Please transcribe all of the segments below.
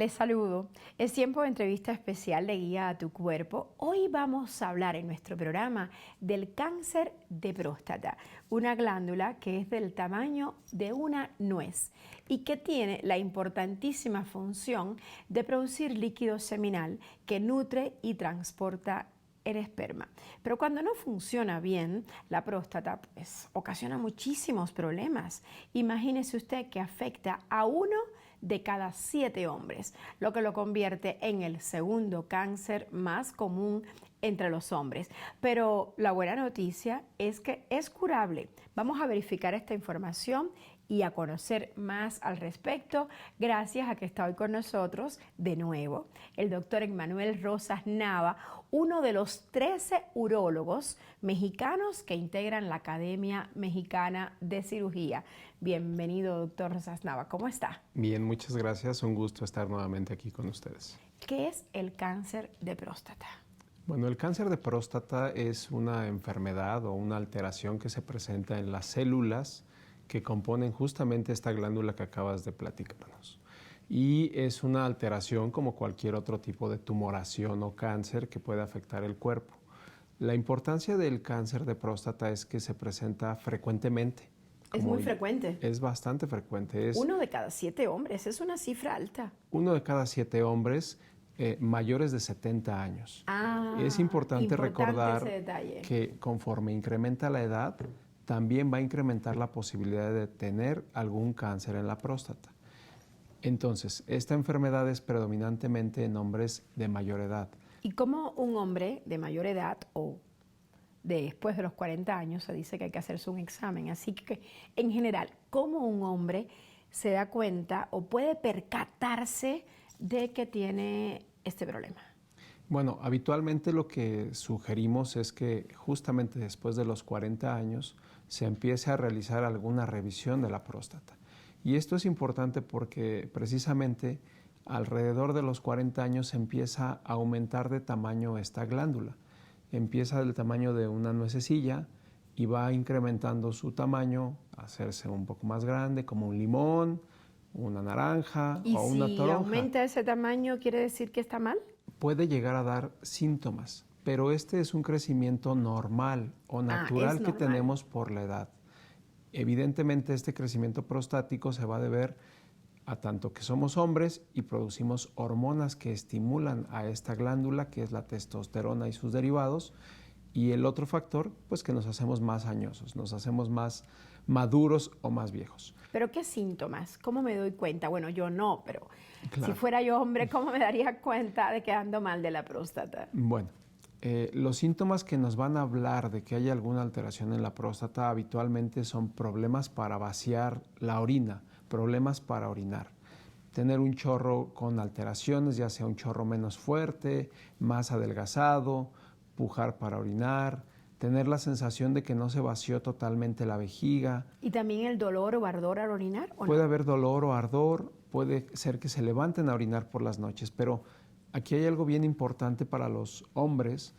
Les saludo. Es tiempo de entrevista especial de Guía a tu Cuerpo. Hoy vamos a hablar en nuestro programa del cáncer de próstata, una glándula que es del tamaño de una nuez y que tiene la importantísima función de producir líquido seminal que nutre y transporta el esperma. Pero cuando no funciona bien, la próstata pues ocasiona muchísimos problemas. Imagínese usted que afecta a 1 de cada 7 hombres, lo que lo convierte en el segundo cáncer más común entre los hombres. Pero la buena noticia es que es curable. Vamos a verificar esta información y a conocer más al respecto gracias a que está hoy con nosotros de nuevo el doctor Emmanuel Rosas Nava, uno de los 13 urólogos mexicanos que integran la Academia Mexicana de Cirugía. Bienvenido, doctor Rosas Nava, ¿cómo está? Bien, muchas gracias, un gusto estar nuevamente aquí con ustedes. ¿Qué es el cáncer de próstata? Bueno, el cáncer de próstata es una enfermedad o una alteración que se presenta en las células que componen justamente esta glándula que acabas de platicarnos. Y es una alteración como cualquier otro tipo de tumoración o cáncer que puede afectar el cuerpo. La importancia del cáncer de próstata es que se presenta frecuentemente. Es muy frecuente. Es bastante frecuente. 1 de cada 7 hombres, es una cifra alta. 1 de cada 7 hombres mayores de 70 años. Es importante recordar que conforme incrementa la edad, también va a incrementar la posibilidad de tener algún cáncer en la próstata. Entonces, esta enfermedad es predominantemente en hombres de mayor edad. ¿Y cómo un hombre de mayor edad o después de los 40 años se dice que hay que hacerse un examen? Así que, en general, ¿cómo un hombre se da cuenta o puede percatarse de que tiene este problema? Bueno, habitualmente lo que sugerimos es que justamente después de los 40 años se empiece a realizar alguna revisión de la próstata. Y esto es importante porque precisamente alrededor de los 40 años empieza a aumentar de tamaño esta glándula. Empieza del tamaño de una nuececilla y va incrementando su tamaño, a hacerse un poco más grande, como un limón, una naranja o una toronja. ¿Y si aumenta ese tamaño, quiere decir que está mal? Puede llegar a dar síntomas, pero este es un crecimiento normal o natural que tenemos por la edad. Evidentemente, este crecimiento prostático se va a deber a tanto que somos hombres y producimos hormonas que estimulan a esta glándula, que es la testosterona y sus derivados, y el otro factor, pues que nos hacemos más añosos, nos hacemos más maduros o más viejos. ¿Pero qué síntomas? ¿Cómo me doy cuenta? Bueno, yo no, pero claro, si fuera yo hombre, ¿cómo me daría cuenta de que ando mal de la próstata? Bueno, los síntomas que nos van a hablar de que hay alguna alteración en la próstata habitualmente son problemas para vaciar la orina, problemas para orinar. Tener un chorro con alteraciones, ya sea un chorro menos fuerte, más adelgazado, pujar para orinar, tener la sensación de que no se vació totalmente la vejiga. ¿Y también el dolor o ardor al orinar? ¿O puede no? haber dolor o ardor, puede ser que se levanten a orinar por las noches, pero aquí hay algo bien importante para los hombres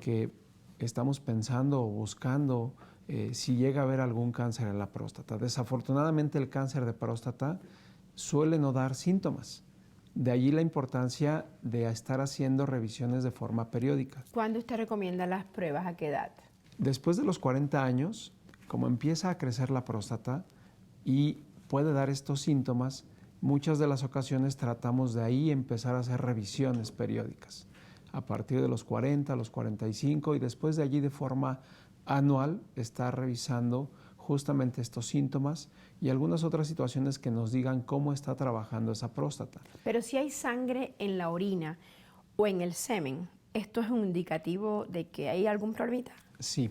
que estamos pensando o buscando si llega a haber algún cáncer en la próstata. Desafortunadamente el cáncer de próstata suele no dar síntomas. De allí la importancia de estar haciendo revisiones de forma periódica. ¿Cuándo usted recomienda las pruebas? ¿A qué edad? Después de los 40 años, como empieza a crecer la próstata y puede dar estos síntomas, muchas de las ocasiones tratamos de ahí empezar a hacer revisiones periódicas. A partir de los 40, los 45 y después de allí de forma anual estar revisando justamente estos síntomas y algunas otras situaciones que nos digan cómo está trabajando esa próstata. Pero si hay sangre en la orina o en el semen, ¿esto es un indicativo de que hay algún problemita? Sí.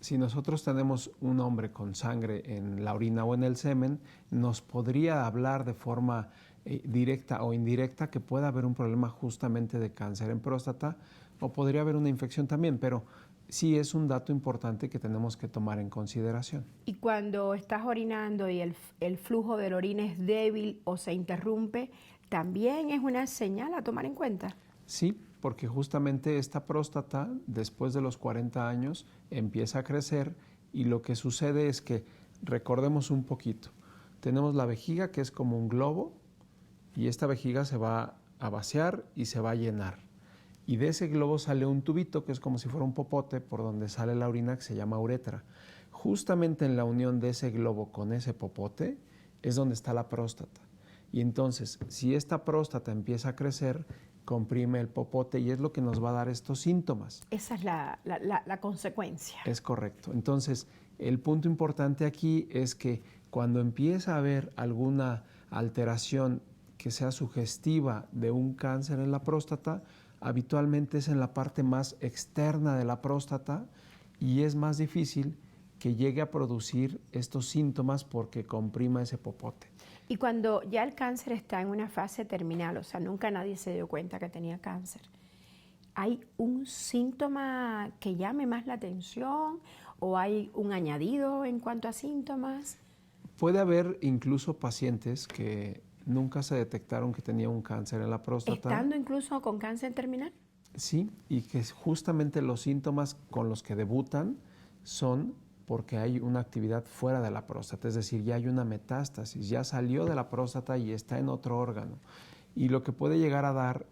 Si nosotros tenemos un hombre con sangre en la orina o en el semen, nos podría hablar de forma directa o indirecta que pueda haber un problema justamente de cáncer en próstata o podría haber una infección también, pero sí es un dato importante que tenemos que tomar en consideración. Y cuando estás orinando y el flujo de la orina es débil o se interrumpe, ¿también es una señal a tomar en cuenta? Sí, porque justamente esta próstata, después de los 40 años, empieza a crecer y lo que sucede es que, recordemos un poquito, tenemos la vejiga que es como un globo y esta vejiga se va a vaciar y se va a llenar. Y de ese globo sale un tubito que es como si fuera un popote por donde sale la orina que se llama uretra. Justamente en la unión de ese globo con ese popote es donde está la próstata. Y entonces, si esta próstata empieza a crecer, comprime el popote y es lo que nos va a dar estos síntomas. Esa es la consecuencia. Es correcto. Entonces, el punto importante aquí es que cuando empieza a haber alguna alteración que sea sugestiva de un cáncer en la próstata, habitualmente es en la parte más externa de la próstata y es más difícil que llegue a producir estos síntomas porque comprima ese popote. Y cuando ya el cáncer está en una fase terminal, o sea, nunca nadie se dio cuenta que tenía cáncer, ¿hay un síntoma que llame más la atención o hay un añadido en cuanto a síntomas? Puede haber incluso pacientes que nunca se detectaron que tenía un cáncer en la próstata. ¿Estando incluso con cáncer terminal? Sí, y que justamente los síntomas con los que debutan son porque hay una actividad fuera de la próstata, es decir, ya hay una metástasis, ya salió de la próstata y está en otro órgano. Y lo que puede llegar a dar,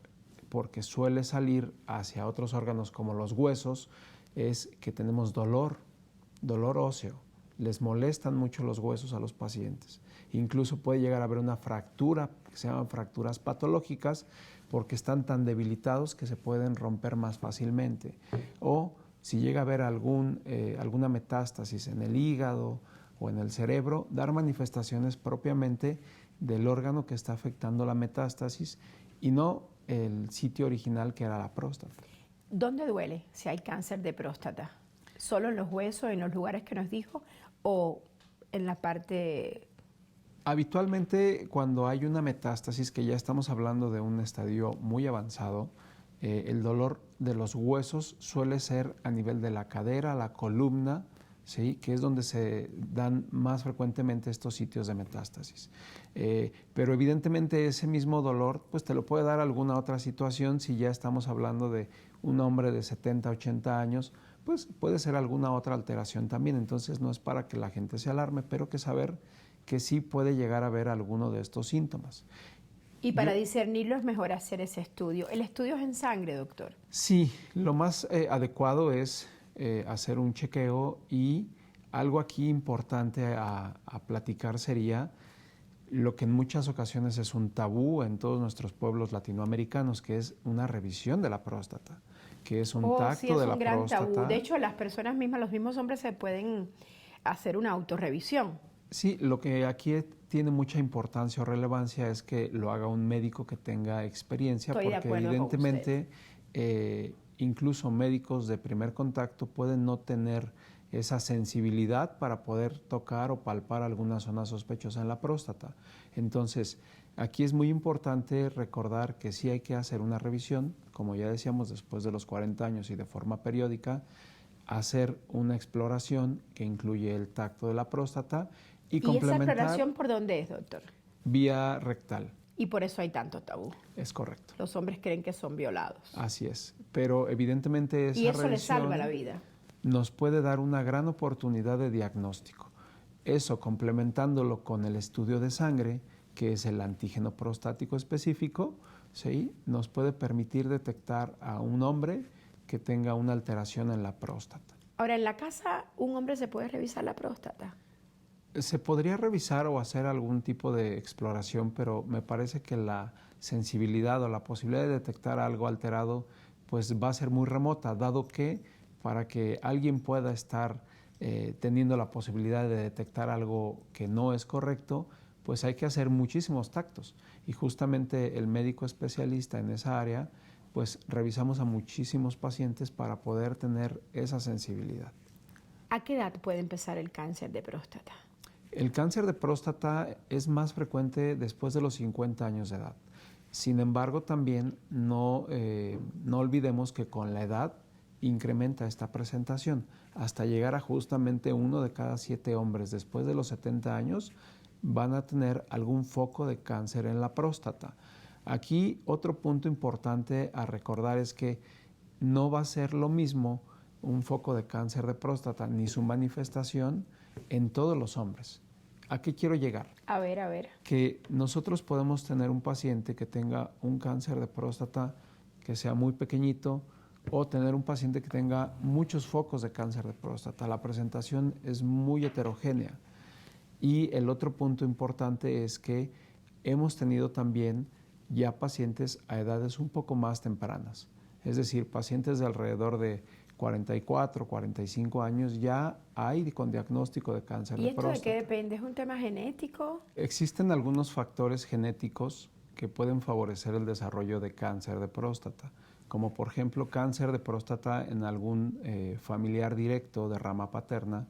porque suele salir hacia otros órganos como los huesos, es que tenemos dolor óseo. Les molestan mucho los huesos a los pacientes. Incluso puede llegar a haber una fractura, que se llaman fracturas patológicas, porque están tan debilitados que se pueden romper más fácilmente. O si llega a haber alguna metástasis en el hígado o en el cerebro, dar manifestaciones propiamente del órgano que está afectando la metástasis y no el sitio original que era la próstata. ¿Dónde duele si hay cáncer de próstata? ¿Solo en los huesos, en los lugares que nos dijo, o en la parte...? Habitualmente, cuando hay una metástasis, que ya estamos hablando de un estadio muy avanzado, el dolor de los huesos suele ser a nivel de la cadera, la columna, ¿sí? Que es donde se dan más frecuentemente estos sitios de metástasis. Pero evidentemente ese mismo dolor pues te lo puede dar alguna otra situación. Si ya estamos hablando de un hombre de 70, 80 años, pues puede ser alguna otra alteración también. Entonces no es para que la gente se alarme, pero que saber que sí puede llegar a haber alguno de estos síntomas. Y para discernirlo es mejor hacer ese estudio. ¿El estudio es en sangre, doctor? Sí, lo más adecuado es hacer un chequeo y algo aquí importante a platicar sería lo que en muchas ocasiones es un tabú en todos nuestros pueblos latinoamericanos, que es una revisión de la próstata, que es un tacto de la próstata. Sí, es un gran tabú. De hecho, las personas mismas, los mismos hombres se pueden hacer una autorrevisión. Sí, lo que aquí tiene mucha importancia o relevancia es que lo haga un médico que tenga experiencia, porque evidentemente incluso médicos de primer contacto pueden no tener esa sensibilidad para poder tocar o palpar alguna zona sospechosa en la próstata. Entonces, aquí es muy importante recordar que sí hay que hacer una revisión, como ya decíamos, después de los 40 años y de forma periódica, hacer una exploración que incluye el tacto de la próstata y complementar. ¿Y esa exploración por dónde es, doctor? Vía rectal. Y por eso hay tanto tabú. Es correcto. Los hombres creen que son violados. Así es. Pero evidentemente esa y eso revisión les salva la vida. Nos puede dar una gran oportunidad de diagnóstico. Eso complementándolo con el estudio de sangre, que es el antígeno prostático específico, ¿sí? Nos puede permitir detectar a un hombre que tenga una alteración en la próstata. Ahora, ¿en la casa un hombre se puede revisar la próstata? Se podría revisar o hacer algún tipo de exploración, pero me parece que la sensibilidad o la posibilidad de detectar algo alterado pues va a ser muy remota, dado que para que alguien pueda estar teniendo la posibilidad de detectar algo que no es correcto, pues hay que hacer muchísimos tactos. Y justamente el médico especialista en esa área, pues revisamos a muchísimos pacientes para poder tener esa sensibilidad. ¿A qué edad puede empezar el cáncer de próstata? El cáncer de próstata es más frecuente después de los 50 años de edad. Sin embargo, también no olvidemos que con la edad incrementa esta presentación hasta llegar a justamente 1 de cada 7 hombres después de los 70 años van a tener algún foco de cáncer en la próstata. Aquí otro punto importante a recordar es que no va a ser lo mismo un foco de cáncer de próstata ni su manifestación en todos los hombres. ¿A qué quiero llegar? A ver. Que nosotros podemos tener un paciente que tenga un cáncer de próstata que sea muy pequeñito o tener un paciente que tenga muchos focos de cáncer de próstata. La presentación es muy heterogénea. Y el otro punto importante es que hemos tenido también ya pacientes a edades un poco más tempranas. Es decir, pacientes de alrededor de 44, 45 años ya hay con diagnóstico de cáncer de próstata. ¿Y esto de qué depende? ¿Es un tema genético? Existen algunos factores genéticos que pueden favorecer el desarrollo de cáncer de próstata, como por ejemplo cáncer de próstata en algún familiar directo de rama paterna,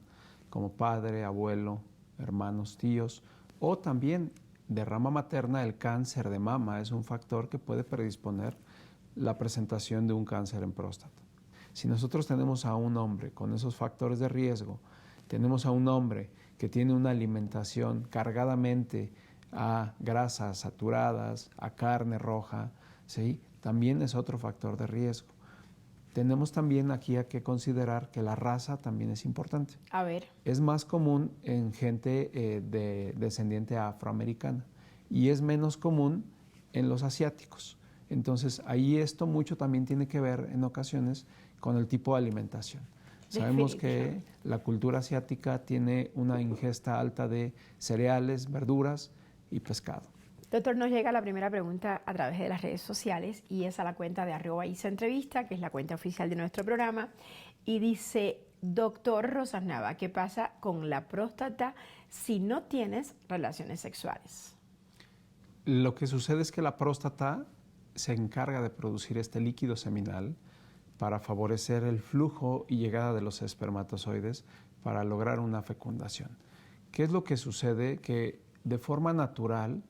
como padre, abuelo, hermanos, tíos, o también de rama materna el cáncer de mama es un factor que puede predisponer la presentación de un cáncer en próstata. Si nosotros tenemos a un hombre con esos factores de riesgo, tenemos a un hombre que tiene una alimentación cargadamente a grasas saturadas, a carne roja, ¿sí? También es otro factor de riesgo. Tenemos también aquí a que considerar que la raza también es importante. A ver. Es más común en gente de descendiente afroamericana y es menos común en los asiáticos. Entonces, ahí esto mucho también tiene que ver en ocasiones con el tipo de alimentación. Sabemos que la cultura asiática tiene una ingesta alta de cereales, verduras y pescado. Doctor, nos llega la primera pregunta a través de las redes sociales y es a la cuenta de @ISAEntrevista, que es la cuenta oficial de nuestro programa, y dice: Doctor Rosas Nava, ¿qué pasa con la próstata si no tienes relaciones sexuales? Lo que sucede es que la próstata se encarga de producir este líquido seminal para favorecer el flujo y llegada de los espermatozoides para lograr una fecundación. ¿Qué es lo que sucede? Que de forma natural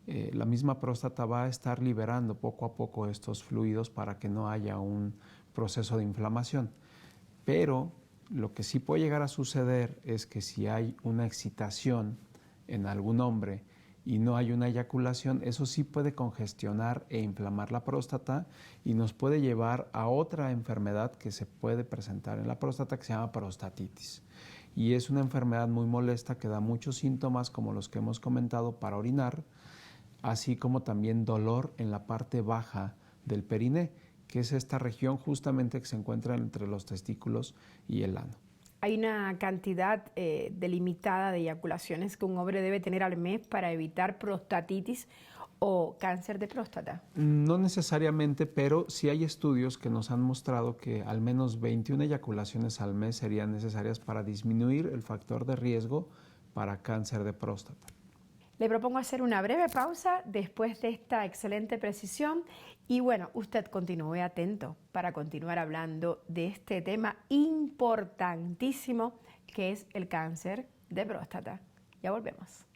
la misma próstata va a estar liberando poco a poco estos fluidos para que no haya un proceso de inflamación. Pero lo que sí puede llegar a suceder es que si hay una excitación en algún hombre y no hay una eyaculación, eso sí puede congestionar e inflamar la próstata y nos puede llevar a otra enfermedad que se puede presentar en la próstata que se llama prostatitis. Y es una enfermedad muy molesta que da muchos síntomas como los que hemos comentado para orinar, así como también dolor en la parte baja del periné, que es esta región justamente que se encuentra entre los testículos y el ano. ¿Hay una cantidad delimitada de eyaculaciones que un hombre debe tener al mes para evitar prostatitis o cáncer de próstata? No necesariamente, pero sí hay estudios que nos han mostrado que al menos 21 eyaculaciones al mes serían necesarias para disminuir el factor de riesgo para cáncer de próstata. Le propongo hacer una breve pausa después de esta excelente precisión y bueno, usted continúe atento para continuar hablando de este tema importantísimo que es el cáncer de próstata. Ya volvemos.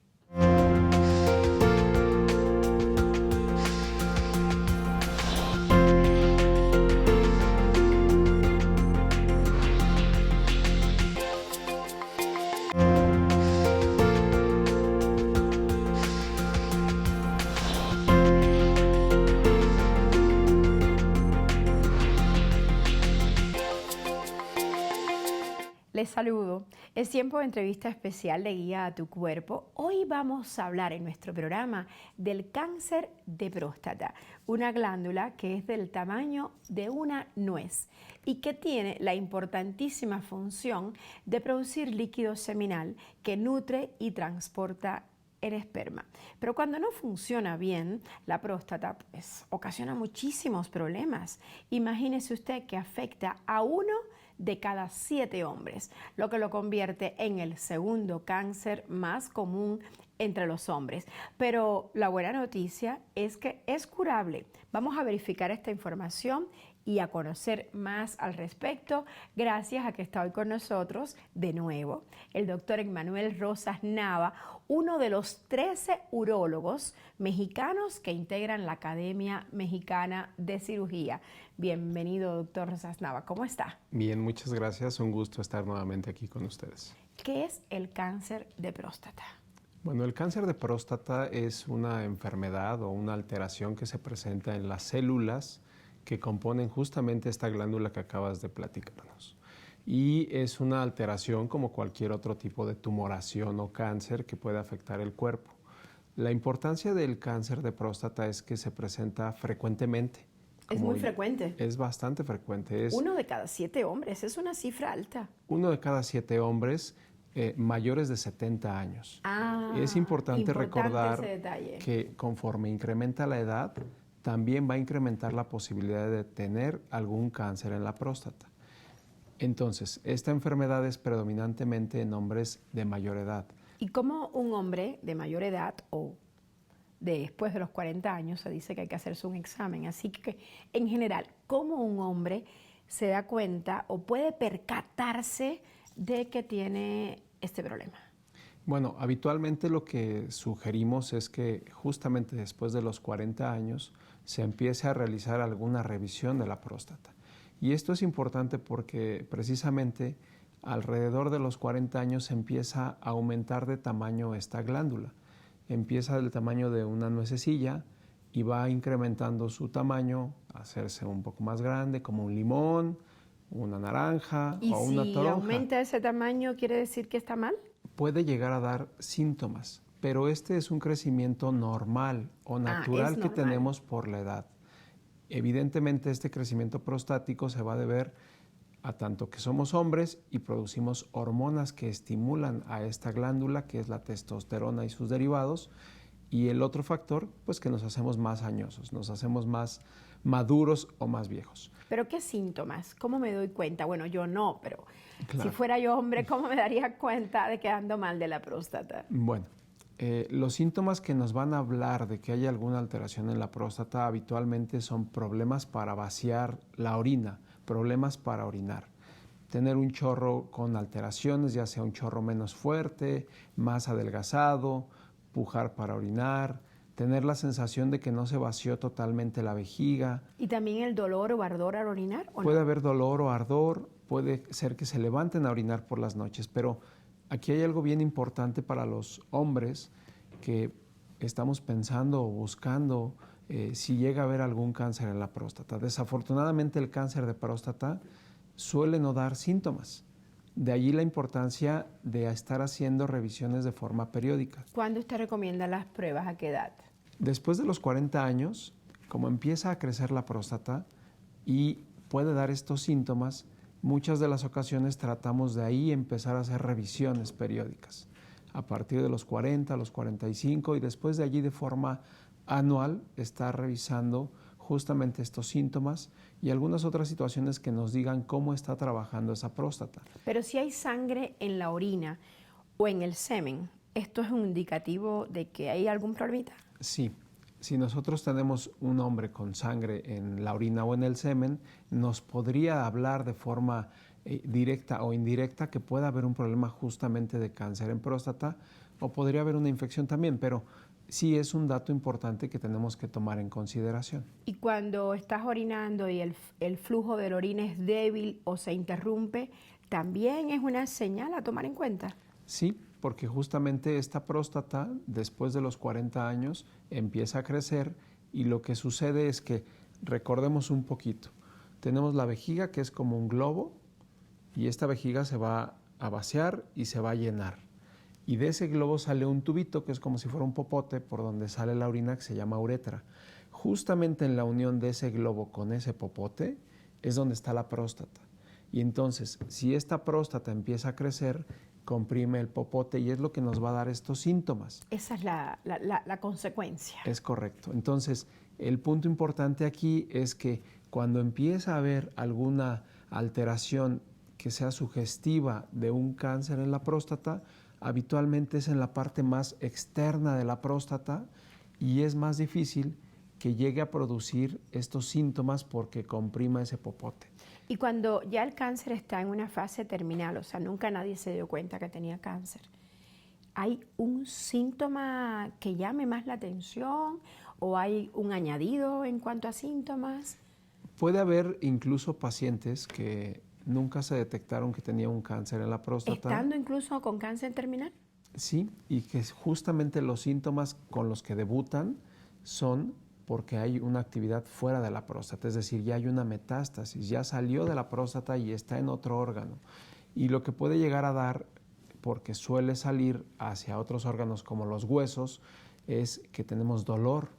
Les saludo. Es tiempo de entrevista especial de Guía a tu Cuerpo. Hoy vamos a hablar en nuestro programa del cáncer de próstata, una glándula que es del tamaño de una nuez y que tiene la importantísima función de producir líquido seminal que nutre y transporta el esperma. Pero cuando no funciona bien, la próstata pues, ocasiona muchísimos problemas. Imagínese usted que afecta a 1 de cada 7 hombres, lo que lo convierte en el segundo cáncer más común entre los hombres. Pero la buena noticia es que es curable. Vamos a verificar esta información y a conocer más al respecto gracias a que está hoy con nosotros de nuevo el doctor Emmanuel Rosas Nava, uno de los 13 urólogos mexicanos que integran la Academia Mexicana de Cirugía. Bienvenido, doctor Rosas Nava. ¿Cómo está? Bien, muchas gracias. Un gusto estar nuevamente aquí con ustedes. ¿Qué es el cáncer de próstata? Bueno, el cáncer de próstata es una enfermedad o una alteración que se presenta en las células que componen justamente esta glándula que acabas de platicarnos. y es una alteración como cualquier otro tipo de tumoración o cáncer que puede afectar el cuerpo. La importancia del cáncer de próstata es que se presenta frecuentemente. Es muy frecuente. Es bastante frecuente. Uno de cada 7 hombres, es una cifra alta. Uno de cada 7 hombres mayores de 70 años. Es importante recordar que conforme incrementa la edad, también va a incrementar la posibilidad de tener algún cáncer en la próstata. Entonces, esta enfermedad es predominantemente en hombres de mayor edad. ¿Y cómo un hombre de mayor edad o después de los 40 años se dice que hay que hacerse un examen? Así que, en general, ¿cómo un hombre se da cuenta o puede percatarse de que tiene este problema? Bueno, habitualmente lo que sugerimos es que justamente después de los 40 años se empiece a realizar alguna revisión de la próstata. Y esto es importante porque precisamente alrededor de los 40 años se empieza a aumentar de tamaño esta glándula. Empieza del tamaño de una nuececilla y va incrementando su tamaño, a hacerse un poco más grande, como un limón, una naranja o una toronja. ¿Y si aumenta ese tamaño, quiere decir que está mal? Puede llegar a dar síntomas, pero este es un crecimiento normal o natural que tenemos por la edad. Evidentemente, este crecimiento prostático se va a deber a tanto que somos hombres y producimos hormonas que estimulan a esta glándula, que es la testosterona y sus derivados, y el otro factor, pues que nos hacemos más añosos, nos hacemos más maduros o más viejos. ¿Pero qué síntomas? ¿Cómo me doy cuenta? Bueno, yo no, pero claro, si fuera yo hombre, ¿cómo me daría cuenta de que ando mal de la próstata? Bueno, los síntomas que nos van a hablar de que hay alguna alteración en la próstata habitualmente son problemas para vaciar la orina, problemas para orinar. Tener un chorro con alteraciones, ya sea un chorro menos fuerte, más adelgazado, pujar para orinar, tener la sensación de que no se vació totalmente la vejiga. ¿Y también el dolor o ardor al orinar? ¿O puede haber dolor o ardor, puede ser que se levanten a orinar por las noches, pero aquí hay algo bien importante para los hombres que estamos pensando o buscando si llega a haber algún cáncer en la próstata. Desafortunadamente el cáncer de próstata suele no dar síntomas. De allí la importancia de estar haciendo revisiones de forma periódica. ¿Cuándo usted recomienda las pruebas? ¿A qué edad? Después de los 40 años, como empieza a crecer la próstata y puede dar estos síntomas, muchas de las ocasiones tratamos de ahí empezar a hacer revisiones periódicas. A partir de los 40, los 45 y después de allí de forma anual estar revisando justamente estos síntomas y algunas otras situaciones que nos digan cómo está trabajando esa próstata. Pero si hay sangre en la orina o en el semen, ¿esto es un indicativo de que hay algún problemita? Sí. Si nosotros tenemos un hombre con sangre en la orina o en el semen, nos podría hablar de forma directa o indirecta que pueda haber un problema justamente de cáncer en próstata o podría haber una infección también, pero sí es un dato importante que tenemos que tomar en consideración. Y cuando estás orinando y el flujo de la orina es débil o se interrumpe, ¿también es una señal a tomar en cuenta? Sí, porque justamente esta próstata, después de los 40 años, empieza a crecer y lo que sucede es que, recordemos un poquito, tenemos la vejiga que es como un globo y esta vejiga se va a vaciar y se va a llenar. Y de ese globo sale un tubito que es como si fuera un popote por donde sale la orina que se llama uretra. Justamente en la unión de ese globo con ese popote es donde está la próstata. Y entonces, si esta próstata empieza a crecer, comprime el popote y es lo que nos va a dar estos síntomas. Esa es la consecuencia. Es correcto. Entonces, el punto importante aquí es que cuando empieza a haber alguna alteración que sea sugestiva de un cáncer en la próstata, habitualmente es en la parte más externa de la próstata y es más difícil que llegue a producir estos síntomas porque comprima ese popote. Y cuando ya el cáncer está en una fase terminal, o sea, nunca nadie se dio cuenta que tenía cáncer, ¿hay un síntoma que llame más la atención o hay un añadido en cuanto a síntomas? Puede haber incluso pacientes que nunca se detectaron que tenían un cáncer en la próstata. ¿Estando incluso con cáncer terminal? Sí, y que justamente los síntomas con los que debutan son porque hay una actividad fuera de la próstata, es decir, ya hay una metástasis, ya salió de la próstata y está en otro órgano. Y lo que puede llegar a dar, porque suele salir hacia otros órganos como los huesos, es que tenemos dolor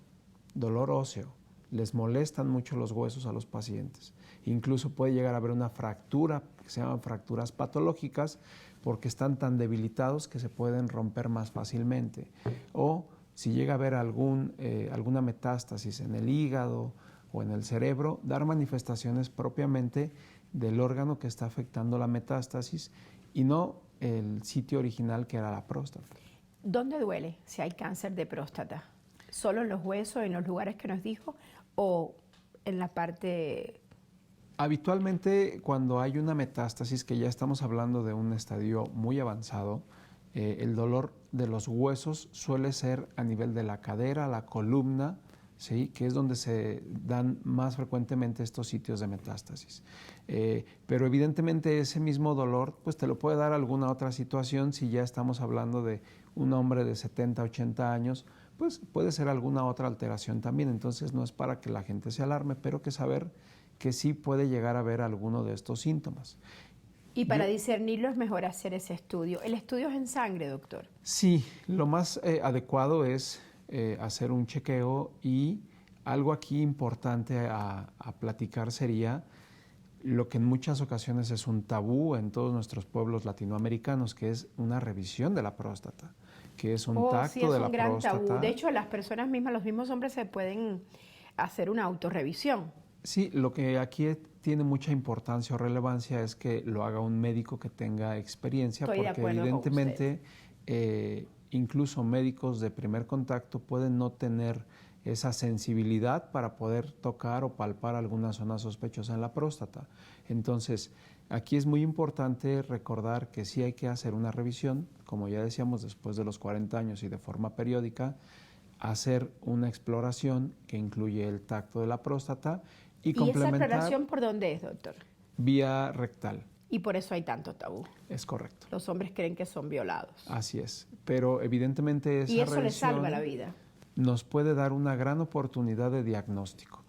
óseo. Les molestan mucho los huesos a los pacientes. Incluso puede llegar a haber una fractura, que se llaman fracturas patológicas, porque están tan debilitados que se pueden romper más fácilmente. O si llega a haber alguna metástasis en el hígado o en el cerebro, dar manifestaciones propiamente del órgano que está afectando la metástasis y no el sitio original que era la próstata. ¿Dónde duele si hay cáncer de próstata? ¿Solo en los huesos, en los lugares que nos dijo, o en la parte...? Habitualmente, cuando hay una metástasis, que ya estamos hablando de un estadio muy avanzado, el dolor de los huesos suele ser a nivel de la cadera, la columna, ¿sí? Que es donde se dan más frecuentemente estos sitios de metástasis. Pero evidentemente ese mismo dolor pues te lo puede dar alguna otra situación. Si ya estamos hablando de un hombre de 70, 80 años, pues puede ser alguna otra alteración también. Entonces no es para que la gente se alarme, pero que saber que sí puede llegar a haber alguno de estos síntomas. Y para discernirlo es mejor hacer ese estudio. ¿El estudio es en sangre, doctor? Sí, lo más adecuado es hacer un chequeo, y algo aquí importante a platicar sería lo que en muchas ocasiones es un tabú en todos nuestros pueblos latinoamericanos, que es una revisión de la próstata, que es un tacto sí, es de la un gran próstata. tabú. De hecho, las personas mismas, los mismos hombres se pueden hacer una autorrevisión. Sí, lo que aquí tiene mucha importancia o relevancia es que lo haga un médico que tenga experiencia, Estoy de porque acuerdo evidentemente incluso médicos de primer contacto pueden no tener esa sensibilidad para poder tocar o palpar alguna zona sospechosa en la próstata. Entonces, aquí es muy importante recordar que sí hay que hacer una revisión, como ya decíamos, después de los 40 años y de forma periódica, hacer una exploración que incluye el tacto de la próstata y ¿Y esa complementar exploración por dónde es, doctor? vía rectal. Y por eso hay tanto tabú. Es correcto. Los hombres creen que son violados. Así es. Pero evidentemente esa Y eso revisión les salva la vida. nos puede dar una gran oportunidad de diagnóstico.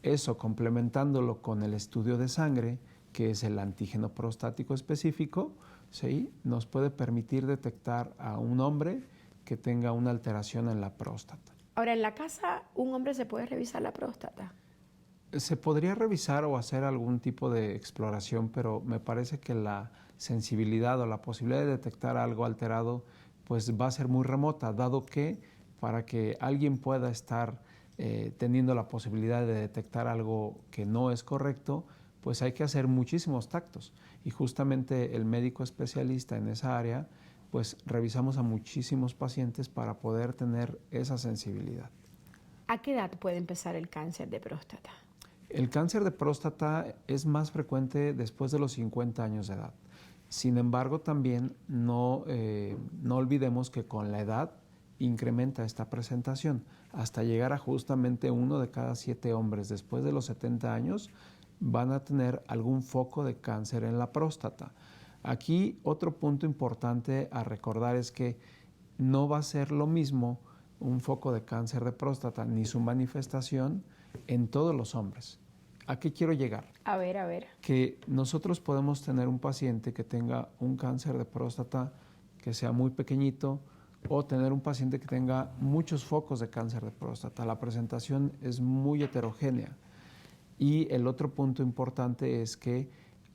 Eso, complementándolo con el estudio de sangre, que es el antígeno prostático específico, ¿sí? Nos puede permitir detectar a un hombre que tenga una alteración en la próstata. Ahora, en la casa, ¿un hombre se puede revisar la próstata? Se podría revisar o hacer algún tipo de exploración, pero me parece que la sensibilidad o la posibilidad de detectar algo alterado pues va a ser muy remota, dado que para que alguien pueda estar teniendo la posibilidad de detectar algo que no es correcto, pues hay que hacer muchísimos tactos. Y justamente el médico especialista en esa área, pues revisamos a muchísimos pacientes para poder tener esa sensibilidad. ¿A qué edad puede empezar el cáncer de próstata? El cáncer de próstata es más frecuente después de los 50 años de edad. Sin embargo, también no olvidemos que con la edad incrementa esta presentación hasta llegar a justamente 1 de cada 7 hombres después de los 70 años van a tener algún foco de cáncer en la próstata. Aquí otro punto importante a recordar es que no va a ser lo mismo un foco de cáncer de próstata ni su manifestación en todos los hombres. ¿A qué quiero llegar? A ver. Que nosotros podemos tener un paciente que tenga un cáncer de próstata que sea muy pequeñito, o tener un paciente que tenga muchos focos de cáncer de próstata. La presentación es muy heterogénea. Y el otro punto importante es que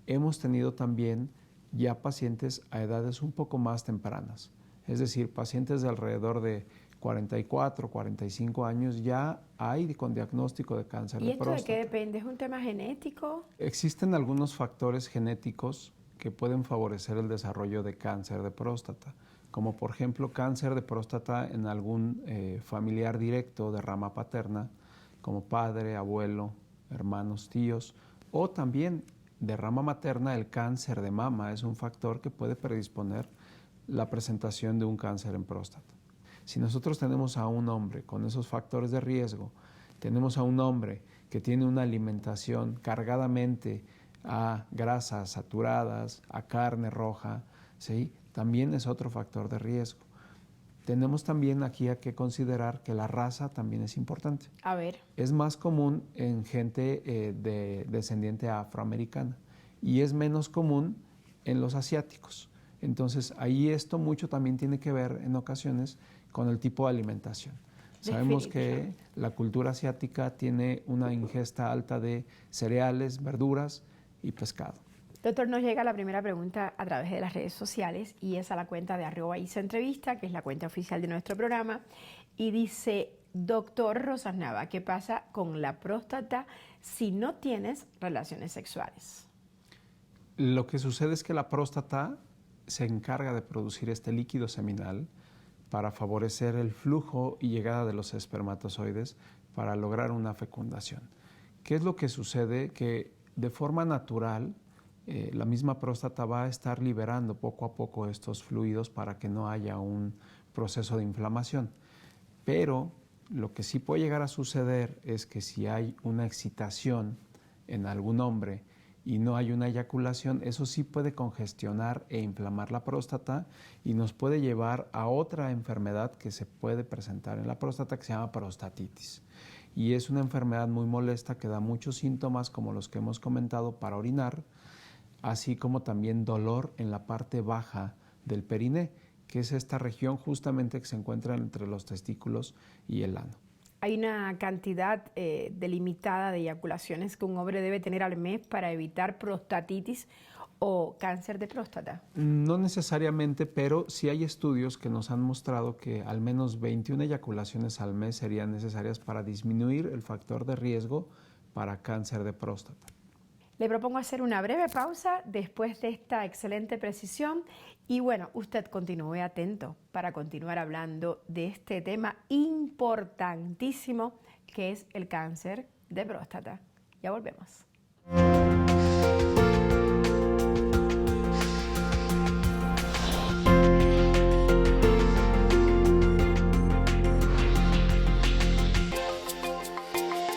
hemos tenido también ya pacientes a edades un poco más tempranas. Es decir, pacientes de alrededor de 44, 45 años ya hay con diagnóstico de cáncer de próstata. ¿Y esto de qué depende? ¿Es un tema genético? Existen algunos factores genéticos que pueden favorecer el desarrollo de cáncer de próstata, como por ejemplo cáncer de próstata en algún familiar directo de rama paterna, como padre, abuelo, hermanos, tíos, o también de rama materna el cáncer de mama es un factor que puede predisponer la presentación de un cáncer en próstata. Si nosotros tenemos a un hombre con esos factores de riesgo, tenemos a un hombre que tiene una alimentación cargadamente a grasas saturadas, a carne roja, ¿sí? También es otro factor de riesgo. Tenemos también aquí a que considerar que la raza también es importante. A ver. Es más común en gente de descendiente afroamericana y es menos común en los asiáticos. Entonces, ahí esto mucho también tiene que ver en ocasiones con el tipo de alimentación. Sabemos que la cultura asiática tiene una ingesta alta de cereales, verduras y pescado. Doctor, nos llega la primera pregunta a través de las redes sociales y es a la cuenta de @ISAentrevista, que es la cuenta oficial de nuestro programa, y dice: doctor Rosas Nava, ¿qué pasa con la próstata si no tienes relaciones sexuales? Lo que sucede es que la próstata se encarga de producir este líquido seminal para favorecer el flujo y llegada de los espermatozoides para lograr una fecundación. ¿Qué es lo que sucede? Que de forma natural la misma próstata va a estar liberando poco a poco estos fluidos para que no haya un proceso de inflamación. Pero lo que sí puede llegar a suceder es que si hay una excitación en algún hombre y no hay una eyaculación, eso sí puede congestionar e inflamar la próstata y nos puede llevar a otra enfermedad que se puede presentar en la próstata que se llama prostatitis. Y es una enfermedad muy molesta que da muchos síntomas como los que hemos comentado para orinar, así como también dolor en la parte baja del periné, que es esta región justamente que se encuentra entre los testículos y el ano. ¿Hay una cantidad delimitada de eyaculaciones que un hombre debe tener al mes para evitar prostatitis o cáncer de próstata? No necesariamente, pero sí hay estudios que nos han mostrado que al menos 21 eyaculaciones al mes serían necesarias para disminuir el factor de riesgo para cáncer de próstata. Le propongo hacer una breve pausa después de esta excelente precisión y bueno, usted continúe atento para continuar hablando de este tema importantísimo que es el cáncer de próstata. Ya volvemos.